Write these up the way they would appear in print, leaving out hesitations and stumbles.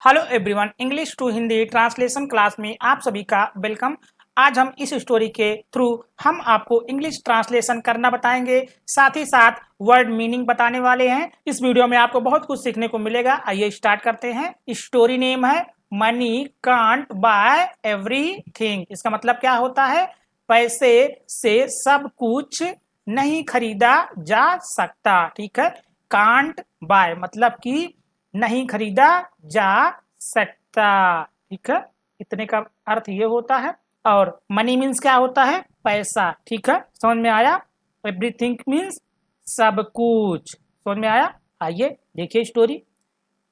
Hello everyone, English to Hindi translation class में आप सभी का वेलकम। आज हम इस स्टोरी के थ्रू हम आपको इंग्लिश ट्रांसलेशन करना बताएंगे, साथ ही साथ वर्ड मीनिंग बताने वाले हैं। इस वीडियो में आपको बहुत कुछ सीखने को मिलेगा। आइए स्टार्ट करते हैं। स्टोरी नेम है मनी कांट बाय एवरीथिंग। इसका मतलब क्या होता है? पैसे से सब कुछ नहीं खरीदा जा सकता। ठीक है, कांट बाय मतलब कि नहीं खरीदा जा सकता। ठीक है, इतने का अर्थ ये होता है। और मनी मीन्स क्या होता है? पैसा। ठीक है, समझ में आया? एवरीथिंग मीन्स सब कुछ। समझ में आया? आइए देखिए story.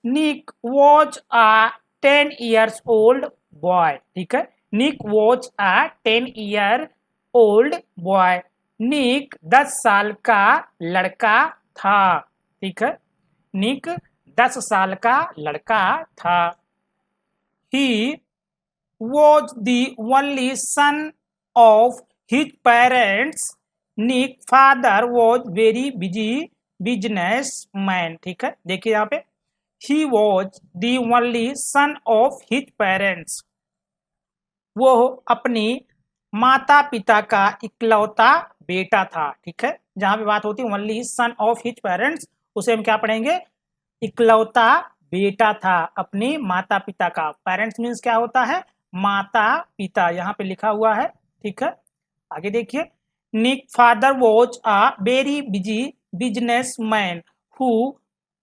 Nick was a 10 years old boy. ठीक है, Nick was a 10 year old boy. Nick 10 साल का लड़का था। ठीक है, निक 10 साल का लड़का था। He was the only son of his parents. Nick father was very busy businessman. ठीक है, देखिए यहाँ पे he was the only son of his parents. वो अपनी माता पिता का इकलौता बेटा था। ठीक है, जहां पे बात होती है only son of his parents, उसे हम क्या पढ़ेंगे? इकलौता बेटा था अपने माता पिता का। पेरेंट्स मीन्स क्या होता है? माता पिता, यहाँ पे लिखा हुआ है। ठीक है, आगे देखिए। Nick father was a very busy business man who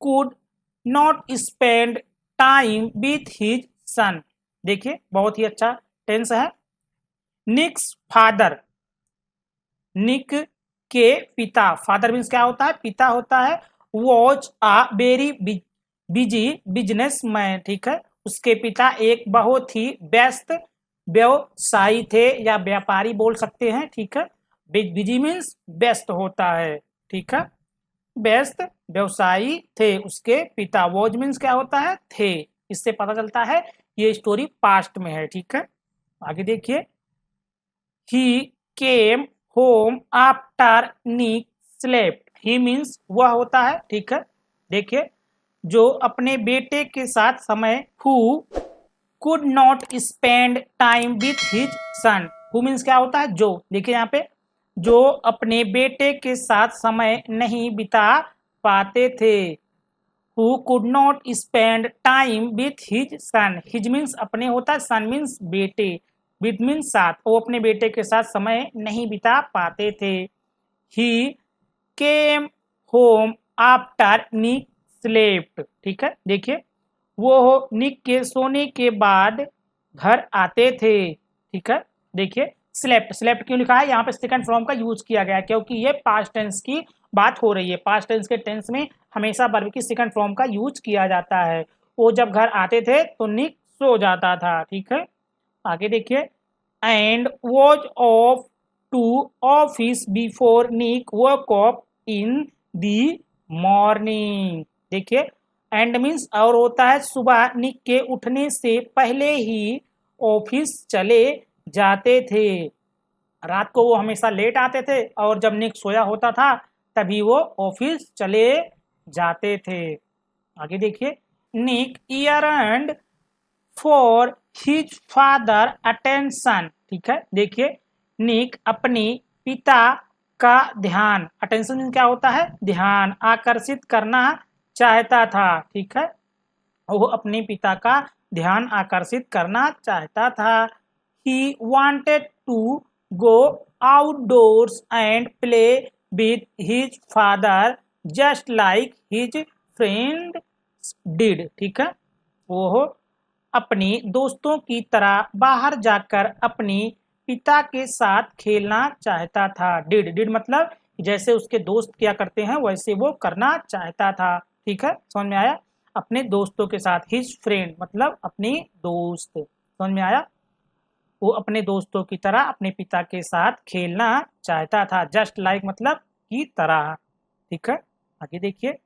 could not spend time with his son. देखिए बहुत ही अच्छा टेंस है। निक्स फादर, निक के पिता, फादर मीन्स क्या होता है? पिता होता है। Was a very busy business man. ठीक है, उसके पिता एक बहुत ही व्यस्त व्यवसायी थे या व्यापारी बोल सकते हैं। ठीक है, बिजी मीन्स व्यस्त होता है। ठीक है, व्यस्त व्यवसायी थे उसके पिता। वॉज मीन्स क्या होता है? थे। इससे पता चलता है ये स्टोरी पास्ट में है। ठीक है, आगे देखिए। ही केम होम आफ्टर निक स्लेप्ट। ही मीन्स वह होता है। ठीक है, देखिए जो अपने बेटे के साथ समय, who could not spend time with his sun. Who means क्या होता है? जो। देखिए यहाँ पे जो अपने बेटे के साथ समय नहीं बिता पाते थे। Who could not spend time with his sun. His means अपने होता है, सन मीन्स बेटे, विथ मीन्स साथ। वो अपने बेटे के साथ समय नहीं बिता पाते थे। ही केम होम आफ्टर निक स्लेप्ट। ठीक है, देखिए वो निक के सोने के बाद घर आते थे। ठीक है, देखिए स्लेप्ट, स्लेप्ट क्यों लिखा है? यहाँ पे सेकंड फॉर्म का यूज किया गया है क्योंकि ये पास्ट टेंस की बात हो रही है। पास्ट टेंस के टेंस में हमेशा वर्ब की सेकंड फॉर्म का यूज किया जाता है। वो जब घर आते थे तो निक सो जाता था। ठीक है, आगे देखिए। And was off to office before Nick woke up in the morning. देखिए एंड मीन्स और होता है सुबह निक के उठने से पहले ही ऑफिस चले जाते थे। रात को वो हमेशा लेट आते थे और जब निक सोया होता था तभी वो ऑफिस चले जाते थे। आगे देखिए। निक ईयरन्ड फॉर हिज फादर अटेंशन। ठीक है, देखिए निक अपने पिता का ध्यान, अटेंशन क्या होता है? ध्यान, आकर्षित करना चाहता था। ठीक है, वो अपने पिता का ध्यान आकर्षित करना चाहता था। He wanted to go outdoors and play with his father just like his friend did. ठीक है, वो अपने दोस्तों की तरह बाहर जाकर अपने पिता के साथ खेलना चाहता था। डिड, डिड मतलब जैसे उसके दोस्त किया करते हैं वैसे वो करना चाहता था। ठीक है, समझ में आया? अपने दोस्तों के साथ, हिज फ्रेंड मतलब अपने दोस्त। समझ में आया? वो अपने दोस्तों की तरह अपने पिता के साथ खेलना चाहता था। जस्ट लाइक मतलब की तरह। ठीक है, आगे देखिए।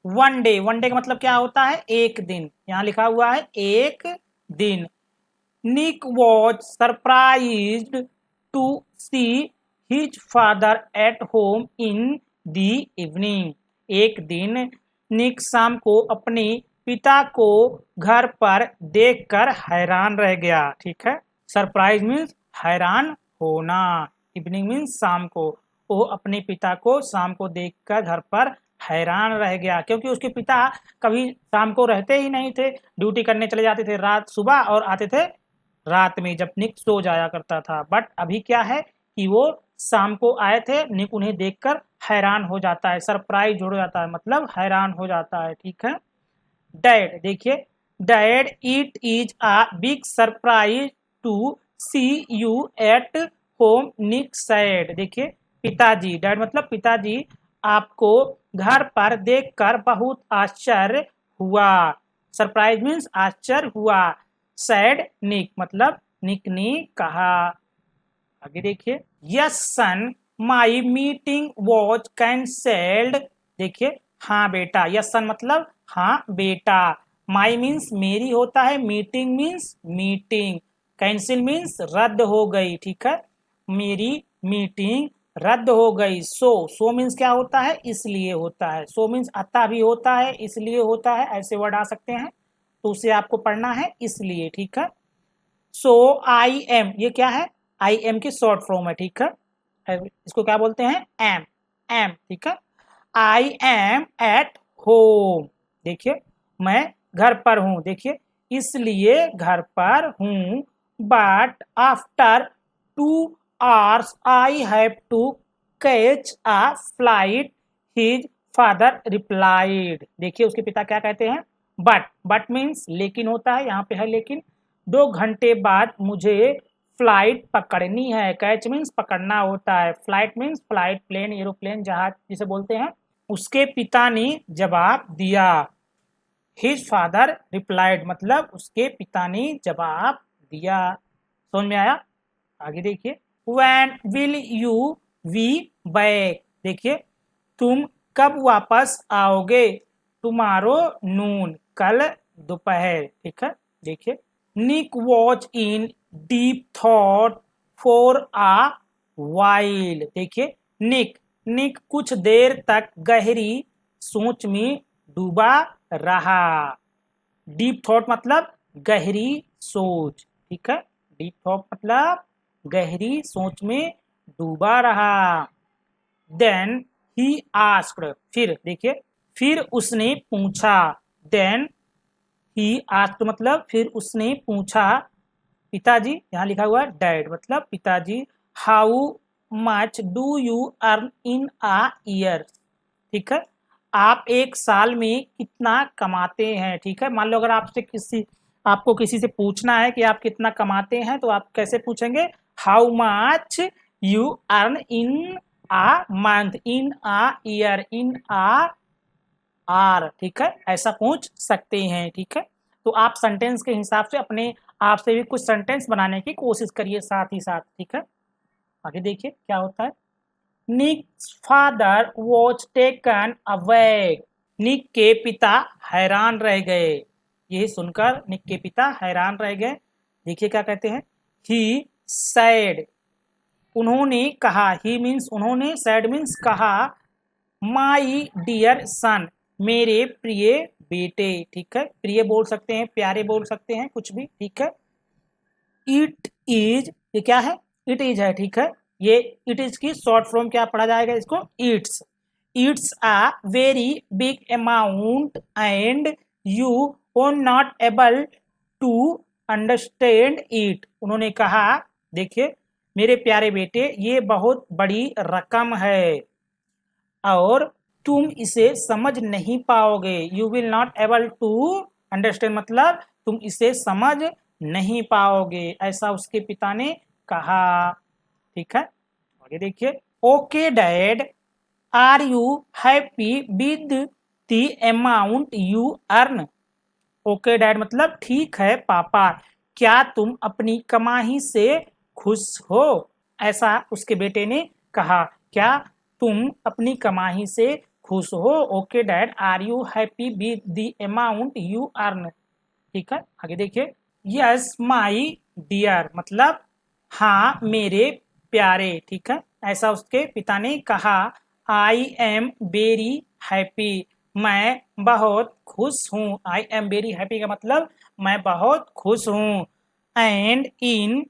वन डे, वन डे का मतलब क्या होता है? एक दिन। यहाँ लिखा हुआ है एक दिन। Nick was surprised to see his father at home in the evening. एक दिन निक शाम को अपने पिता को घर पर देखकर हैरान रह गया। ठीक है, सरप्राइज मीन्स हैरान होना, इवनिंग मीन्स शाम को। वो अपने पिता को शाम को देखकर घर पर हैरान रह गया, क्योंकि उसके पिता कभी शाम को रहते ही नहीं थे, ड्यूटी करने चले जाते थे रात सुबह और आते थे रात में, जब निक सो जाया करता था। बट अभी क्या है कि वो शाम को आए थे, निक उन्हें देखकर हैरान हो जाता है, सरप्राइज हो जाता है, मतलब हैरान हो जाता है। ठीक है, डैड देखिए, dad it is a big surprise to see you at home, Nick said. देखिए, पिताजी, डैड मतलब पिताजी, आपको घर पर देखकर बहुत आश्चर्य हुआ। सरप्राइज मीन्स आश्चर्य हुआ। सैड निक मतलब निक ने कहा। आगे देखिए, yes son my meeting was cancelled. देखिए, हाँ बेटा, यस सन मतलब हाँ बेटा, माई मीन्स मेरी होता है, meeting means meeting, cancel means रद्द हो गई। ठीक है, मेरी मीटिंग रद्द हो गई। सो मीन्स क्या होता है, इसलिए होता है। सो मीन्स अतः भी होता है, इसलिए होता है, ऐसे वर्ड आ सकते हैं, तो उसे आपको पढ़ना है इसलिए। ठीक है, सो आई एम, ये क्या है, आई एम की शॉर्ट फॉर्म है। ठीक है, इसको क्या बोलते हैं, एम, एम। ठीक है, आई एम एट होम। देखिए, मैं घर पर हूं, देखिए इसलिए घर पर हूं। But after 2 hours I have to catch a flight, his father replied. देखिए, उसके पिता क्या कहते हैं, बट मीन्स लेकिन होता है, यहाँ पे है लेकिन। 2 घंटे बाद मुझे फ्लाइट पकड़नी है, कैच मीन्स पकड़ना होता है, flight means flight, plane, aeroplane, जहाज जिसे बोलते हैं। उसके पिता ने जवाब दिया, हिज फादर रिप्लाइड मतलब उसके पिता ने जवाब दिया। समझ में आया? आगे देखिए, when will you be back. देखिए, तुम कब वापस आओगे, टुमारो नून, कल दोपहर। ठीक है, देखिए, Nick watch in deep thought for a while. देखिए, निक, निक कुछ देर तक गहरी सोच में डूबा रहा। डीप थॉट मतलब गहरी सोच। ठीक है, डीप थॉट मतलब गहरी सोच में डूबा रहा। देन ही आस्क्ड, फिर देखिए, फिर उसने पूछा। देन ही आस्क्ड मतलब फिर उसने पूछा, पिताजी, यहाँ लिखा हुआ है डैड मतलब पिताजी, how much do you earn in a year. ठीक है, आप एक साल में कितना कमाते हैं। ठीक है, मान लो अगर आपको किसी से पूछना है कि आप कितना कमाते हैं, तो आप कैसे पूछेंगे, how much you earn in a month, in a year, in a hour. ठीक है, ऐसा पूछ सकते हैं। ठीक है, तो आप सेंटेंस के हिसाब से अपने आप से भी कुछ सेंटेंस बनाने की कोशिश करिए साथ ही साथ। ठीक है, आगे देखिए क्या होता है, निक्स फादर वॉज टेकन अवे। निक के पिता हैरान रह गए। यही सुनकर निक के पिता हैरान रह गए। देखिए क्या कहते हैं, ही सैड, उन्होंने कहा, ही मीन्स उन्होंने, सैड मीन्स कहा, माई डियर सन, मेरे प्रिय बेटे। ठीक है, प्रिय बोल सकते हैं, प्यारे बोल सकते हैं, कुछ भी। ठीक है, इट इज, ये क्या है, इट इज है। ठीक है, ये इट इज की शॉर्ट फॉर्म क्या पढ़ा जाएगा इसको, it's. It's a very big amount and you are not able to understand it. उन्होंने कहा, देखिए मेरे प्यारे बेटे, ये बहुत बड़ी रकम है और तुम इसे समझ नहीं पाओगे। You will not able to understand मतलब तुम इसे समझ नहीं पाओगे, ऐसा उसके पिता ने कहा। ठीक है, आगे देखिए, okay dad, are you happy with the amount you earn. Okay dad मतलब ठीक है पापा, क्या तुम अपनी कमाई से खुश हो, ऐसा उसके बेटे ने कहा। क्या तुम अपनी कमाई से खुश हो, okay dad, are you happy with the amount you earn. ठीक है, आगे देखिए, यस माई डियर मतलब हाँ मेरे प्यारे। ठीक है, ऐसा उसके पिता ने कहा। आई एम वेरी हैप्पी, मैं बहुत खुश हूँ। आई एम वेरी हैप्पी का मतलब मैं बहुत खुश हूँ। And in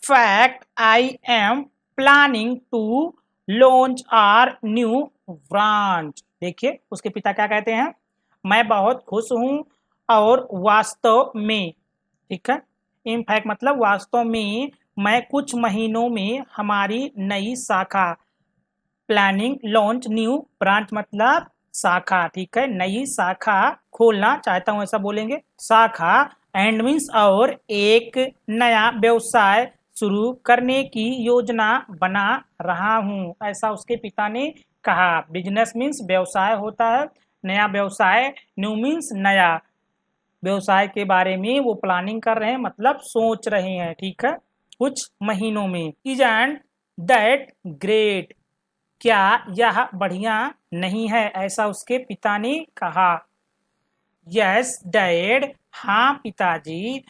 fact I am planning to launch our new branch. देखिए उसके पिता क्या कहते हैं, मैं बहुत खुश हूँ और वास्तव में, ठीक है, इन फैक्ट मतलब वास्तव में मैं कुछ महीनों में हमारी नई शाखा, प्लानिंग लॉन्च न्यू ब्रांच मतलब शाखा, ठीक है, नई शाखा खोलना चाहता हूं, ऐसा बोलेंगे शाखा। एंड मीन्स और एक नया व्यवसाय शुरू करने की योजना बना रहा हूं, ऐसा उसके पिता ने कहा। बिजनेस मीन्स व्यवसाय होता है, नया व्यवसाय, न्यू मीन्स नया, व्यवसाय के बारे में वो प्लानिंग कर रहे हैं मतलब सोच रहे हैं, ठीक है, कुछ महीनों में। इजंट दैट ग्रेट, क्या यह बढ़िया नहीं है, ऐसा उसके पिता ने कहा। यस डैड, हाँ पिताजी।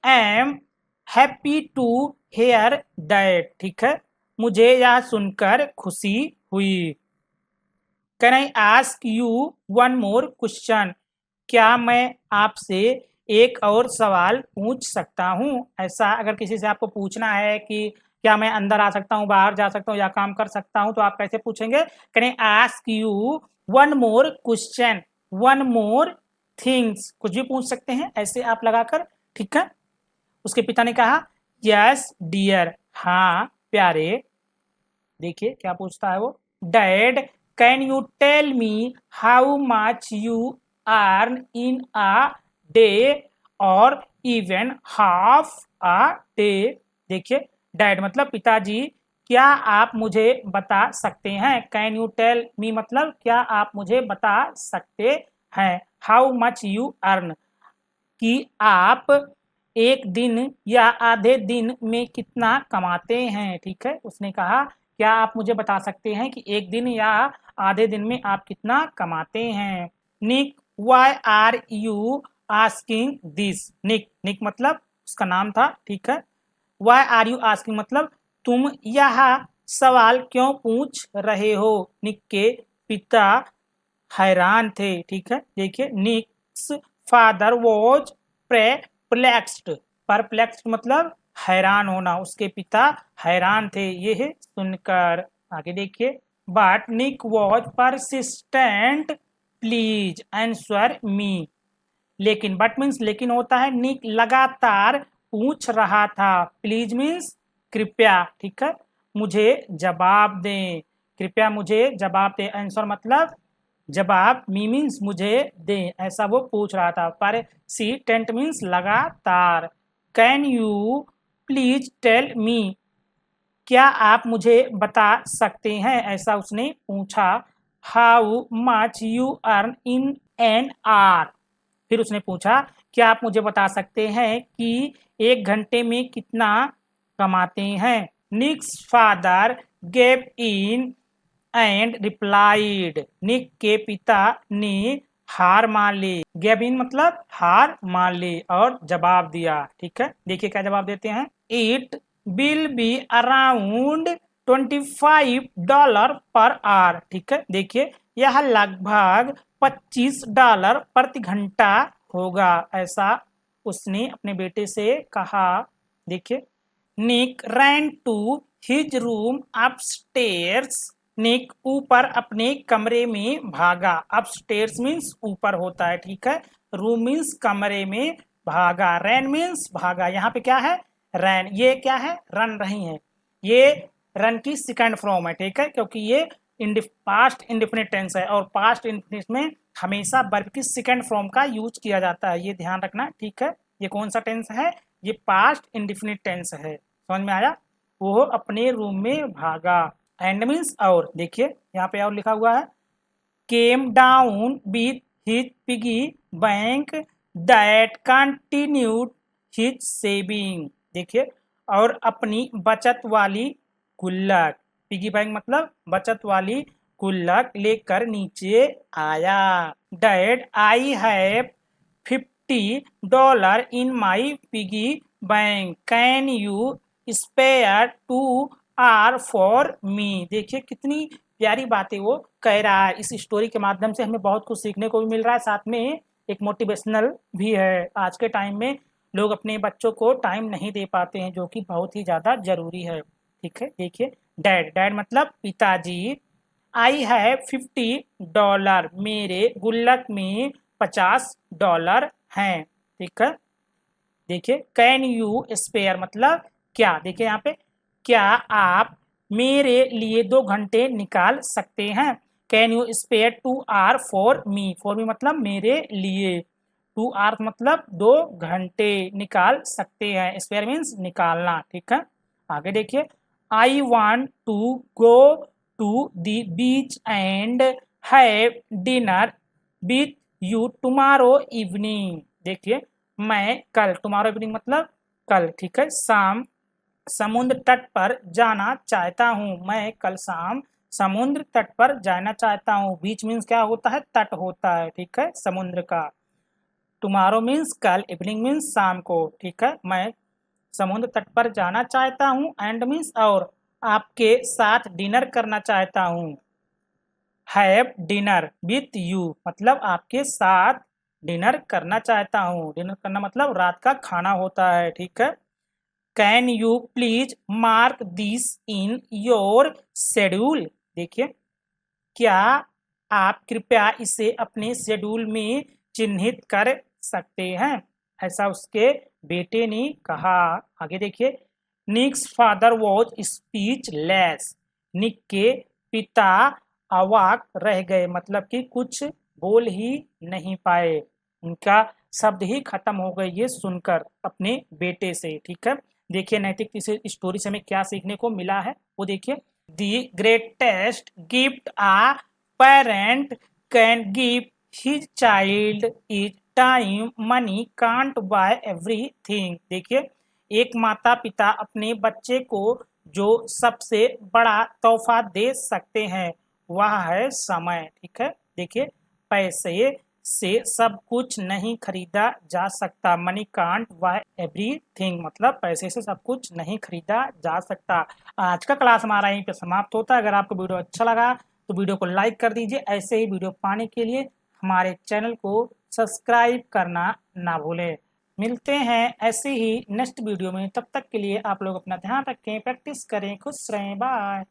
Am happy to hear that, ठीक है, मुझे यह सुनकर खुशी हुई। Can I ask you one more question, क्या मैं आपसे एक और सवाल पूछ सकता हूँ, ऐसा अगर किसी से आपको पूछना है कि क्या मैं अंदर आ सकता हूँ, बाहर जा सकता हूँ या काम कर सकता हूँ, तो आप कैसे पूछेंगे, can I ask you one more question, one more things, कुछ भी पूछ सकते हैं ऐसे आप लगाकर, ठीक है। उसके पिता ने कहा यस डियर, हाँ प्यारे। देखिए क्या पूछता है वो, dad can you tell me how much you earn in a day और इवन हाफ अ डे। देखिए डैड मतलब पिताजी, क्या आप मुझे बता सकते हैं, कैन यू टेल मी मतलब क्या आप मुझे बता सकते हैं, हाउ मच यू अर्न कि आप एक दिन या आधे दिन में कितना कमाते हैं, ठीक है। उसने कहा क्या आप मुझे बता सकते हैं कि एक दिन या आधे दिन में आप कितना कमाते हैं। Nick why are you asking this, Nick, Nick मतलब उसका नाम था, ठीक है। वाई आर यू आस्किंग मतलब तुम यह सवाल क्यों पूछ रहे हो। निक के पिता हैरान थे, ठीक है। देखिए निक्स फादर वॉज परप्लेक्स्ड, परप्लेक्स्ड मतलब हैरान होना, उसके पिता हैरान थे यह सुनकर। आगे देखिए, but Nick was persistent, please answer me. लेकिन बट मीन्स लेकिन होता है, निक लगातार पूछ रहा था, प्लीज मीन्स कृपया, ठीक है, मुझे जवाब दें, कृपया मुझे जवाब दें, आंसर मतलब जवाब, मी मीन्स मुझे दें, ऐसा वो पूछ रहा था। पर सी टेंट मीन्स लगातार। Can you please tell me, क्या आप मुझे बता सकते हैं, ऐसा उसने पूछा। How much you earn in an hour, फिर उसने पूछा क्या आप मुझे बता सकते हैं कि एक घंटे में कितना कमाते हैं। Nick's father gave in and replied, Nick के पिता ने हार मान ली, गेव इन मतलब हार मान ली और जवाब दिया, ठीक है। देखिए क्या जवाब देते हैं, it will be around $25 per hour, ठीक है। देखिए यह लगभग $25 प्रति घंटा होगा, ऐसा उसने अपने बेटे से कहा। देखिए, Nick ran to his room upstairs, Nick ऊपर अपने कमरे में भागा, अपस्टेयर्स मीन्स ऊपर होता है, ठीक है, रूम मीन्स कमरे में भागा, रैन मीन्स भागा, यहाँ पे क्या है रैन, ये क्या है रन रही है, ये रन की सेकंड फॉर्म है, ठीक है, क्योंकि ये पास्ट इंडेफिनिट टेंस है और पास्ट इंडेफिनिट में हमेशा वर्ब की सेकंड फॉर्म का यूज किया जाता है, ये ध्यान रखना, ठीक है। ये कौन सा टेंस है, ये पास्ट इंडेफिनिट टेंस है, समझ में आया। वो अपने रूम में भागा, एंड मीन्स और, देखिए यहाँ पे और लिखा हुआ है, came down with his piggy bank that continued his saving. देखिए और अपनी बचत वाली गुल्लक, पिगी बैंक मतलब बचत वाली गुल्लक लेकर नीचे आया। Dad I have $50 in my piggy bank, can you spare 2 hours for me. देखिए कितनी प्यारी बातें वो कह रहा है। इस स्टोरी के माध्यम से हमें बहुत कुछ सीखने को भी मिल रहा है, साथ में एक मोटिवेशनल भी है। आज के टाइम में लोग अपने बच्चों को टाइम नहीं दे पाते हैं, जो कि बहुत ही ज़्यादा ज़रूरी है। ठीक है, देखिए डैड, डैड मतलब पिताजी। आई हैव $50, मेरे गुल्लक में $50 हैं। ठीक है, देखिए कैन यू स्पेयर मतलब क्या, देखिए यहाँ पे क्या आप मेरे लिए 2 घंटे निकाल सकते हैं। Can you spare 2 hours for me, for me मतलब मेरे लिए, 2 hours मतलब 2 घंटे निकाल सकते हैं, स्पेयर मीन्स निकालना। ठीक है, आगे देखिए I want to go to the beach and have dinner with you tomorrow evening. देखिए मैं कल, टुमारो इवनिंग मतलब कल, ठीक है, शाम समुद्र तट पर जाना चाहता हूँ। मैं कल शाम समुद्र तट पर जाना चाहता हूँ। बीच मीन्स क्या होता है, तट होता है। ठीक है, समुद्र का। टुमारो मीन्स कल, इवनिंग मीन्स शाम को। ठीक है, मैं समुद्र तट पर जाना चाहता हूँ, एंड मीन्स और, आपके साथ डिनर करना चाहता हूँ। हैव डिनर विथ यू मतलब आपके साथ डिनर करना चाहता हूँ। डिनर करना मतलब रात का खाना होता है। ठीक है, can you please mark this in your schedule. देखिए क्या आप कृपया इसे अपने शेड्यूल में चिन्हित कर सकते हैं, ऐसा उसके बेटे ने कहा। आगे देखिए निक्स फादर वॉज स्पीचलेस, निक के पिता अवाक रह गए मतलब कि कुछ बोल ही नहीं पाए, उनका शब्द ही खत्म हो गए ये सुनकर अपने बेटे से। ठीक है, देखिए नैतिक इस स्टोरी से हमें क्या सीखने को मिला है वो देखिए। The greatest gift a parent can give his child is time, money can't buy everything. देखिए एक माता पिता अपने बच्चे को जो सबसे बड़ा तोहफा दे सकते हैं वह है समय। ठीक है, देखिए पैसे से सब कुछ नहीं खरीदा जा सकता, मनी कांट बाय एवरीथिंग मतलब पैसे से सब कुछ नहीं खरीदा जा सकता। आज का क्लास हमारा यहीं पे समाप्त होता है। अगर आपको वीडियो अच्छा लगा तो वीडियो को लाइक कर दीजिए। ऐसे ही वीडियो पाने के लिए हमारे चैनल को सब्सक्राइब करना ना भूलें। मिलते हैं ऐसे ही नेक्स्ट वीडियो में, तब तक के लिए आप लोग अपना ध्यान रखें, प्रैक्टिस करें, खुश रहें, बाय।